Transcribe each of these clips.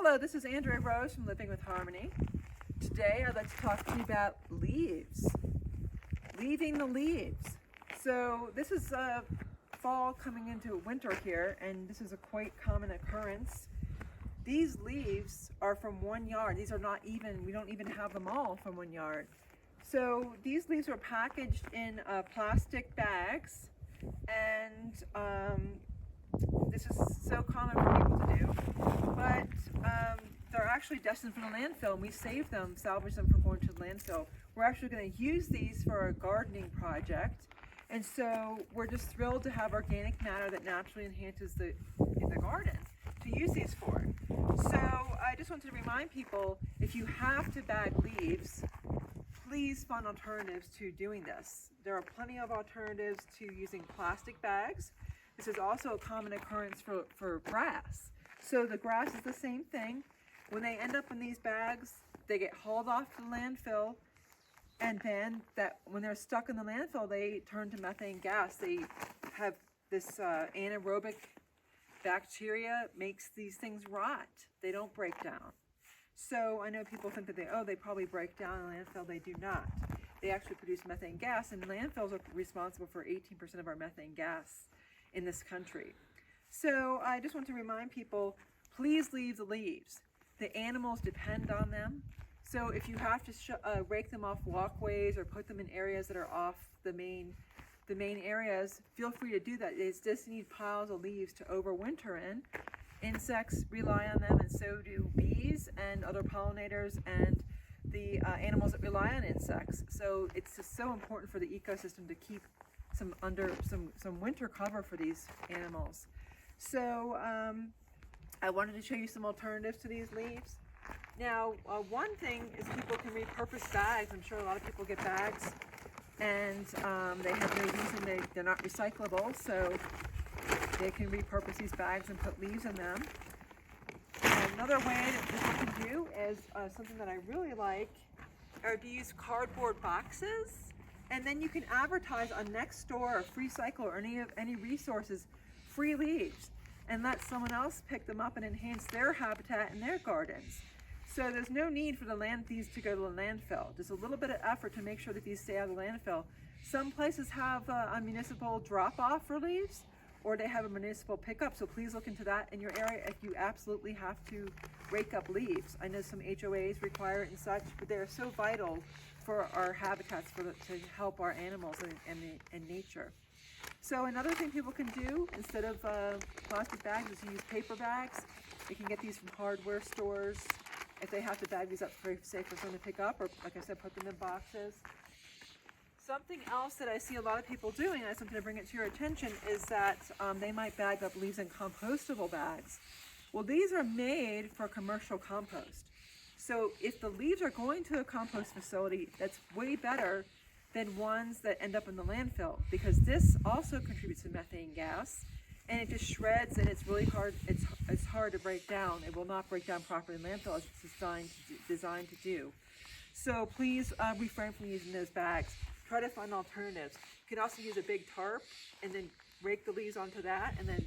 Hello, this is Andrea Rose from Living with Harmony. Today I'd like to talk to you about leaves. Leaving the leaves. So this is fall coming into winter here, and this is a quite common occurrence. These leaves are from one yard. These are not even, we don't even have them all from one yard. So these leaves are packaged in plastic bags, and this is so common for people to do, but they're actually destined for the landfill, and we save them, salvage them from going to the landfill. We're actually going to use these for a gardening project, and so we're just thrilled to have organic matter that naturally enhances the garden to use these for. So I just wanted to remind people, if you have to bag leaves, please find alternatives to doing this. There are plenty of alternatives to using plastic bags. This is also a common occurrence for grass. So the grass is the same thing. When they end up in these bags, they get hauled off to the landfill, and then when they're stuck in the landfill, they turn to methane gas. They have this anaerobic bacteria makes these things rot. They don't break down. So I know people think that they probably break down in the landfill. They do not. They actually produce methane gas, and landfills are responsible for 18% of our methane gas in this country. So I just want to remind people, please leave the leaves. The animals depend on them. So if you have to rake them off walkways or put them in areas that are off the main areas, feel free to do that. They just need piles of leaves to overwinter in. Insects rely on them, and so do bees and other pollinators and the animals that rely on insects. So it's just so important for the ecosystem to keep some winter cover for these animals. So I wanted to show you some alternatives to these leaves. Now, one thing is people can repurpose bags. I'm sure a lot of people get bags and they have no reason, they're not recyclable, so they can repurpose these bags and put leaves in them. Another way that people can do is something that I really like, are to use cardboard boxes, and then you can advertise on Nextdoor or Free Cycle or any resources, free leaves, and let someone else pick them up and enhance their habitat in their gardens. So there's no need for these to go to the landfill. Just a little bit of effort to make sure that these stay out of the landfill. Some places have a municipal drop-off for leaves, or they have a municipal pickup, so please look into that in your area if you absolutely have to rake up leaves. I know some HOAs require it and such, but they're so vital for our habitats to help our animals and nature. So another thing people can do instead of plastic bags is use paper bags. They can get these from hardware stores if they have to bag these up very safe for someone to pick up, or like I said, put them in boxes. Something else that I see a lot of people doing, and I just wanted to bring it to your attention, is that they might bag up leaves in compostable bags. Well, these are made for commercial compost. So if the leaves are going to a compost facility, that's way better than ones that end up in the landfill, because this also contributes to methane gas, and it just shreds, and it's really hard. It's hard to break down. It will not break down properly in landfill as it's designed to do. So please refrain from using those bags. Try to find alternatives. You can also use a big tarp and then rake the leaves onto that, and then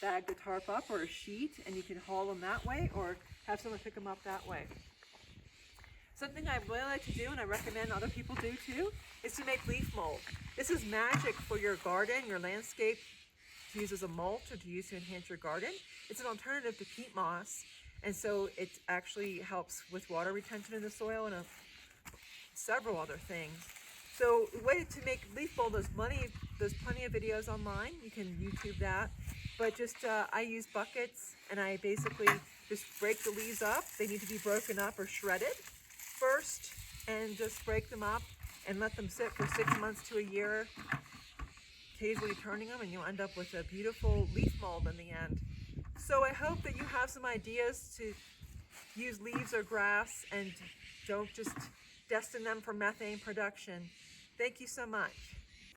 bag the tarp up, or a sheet, and you can haul them that way, or have someone pick them up that way. Something I really like to do, and I recommend other people do too, is to make leaf mold. This is magic for your garden, your landscape, to use as a mulch or to use to enhance your garden. It's an alternative to peat moss, and so it actually helps with water retention in the soil and several other things. So the way to make leaf mold, there's plenty of videos online. You can YouTube that. But just I use buckets, and I basically just break the leaves up. They need to be broken up or shredded first, and just break them up and let them sit for 6 months to a year, occasionally turning them, and you'll end up with a beautiful leaf mold in the end. So I hope that you have some ideas to use leaves or grass and don't just destine them for methane production. Thank you so much.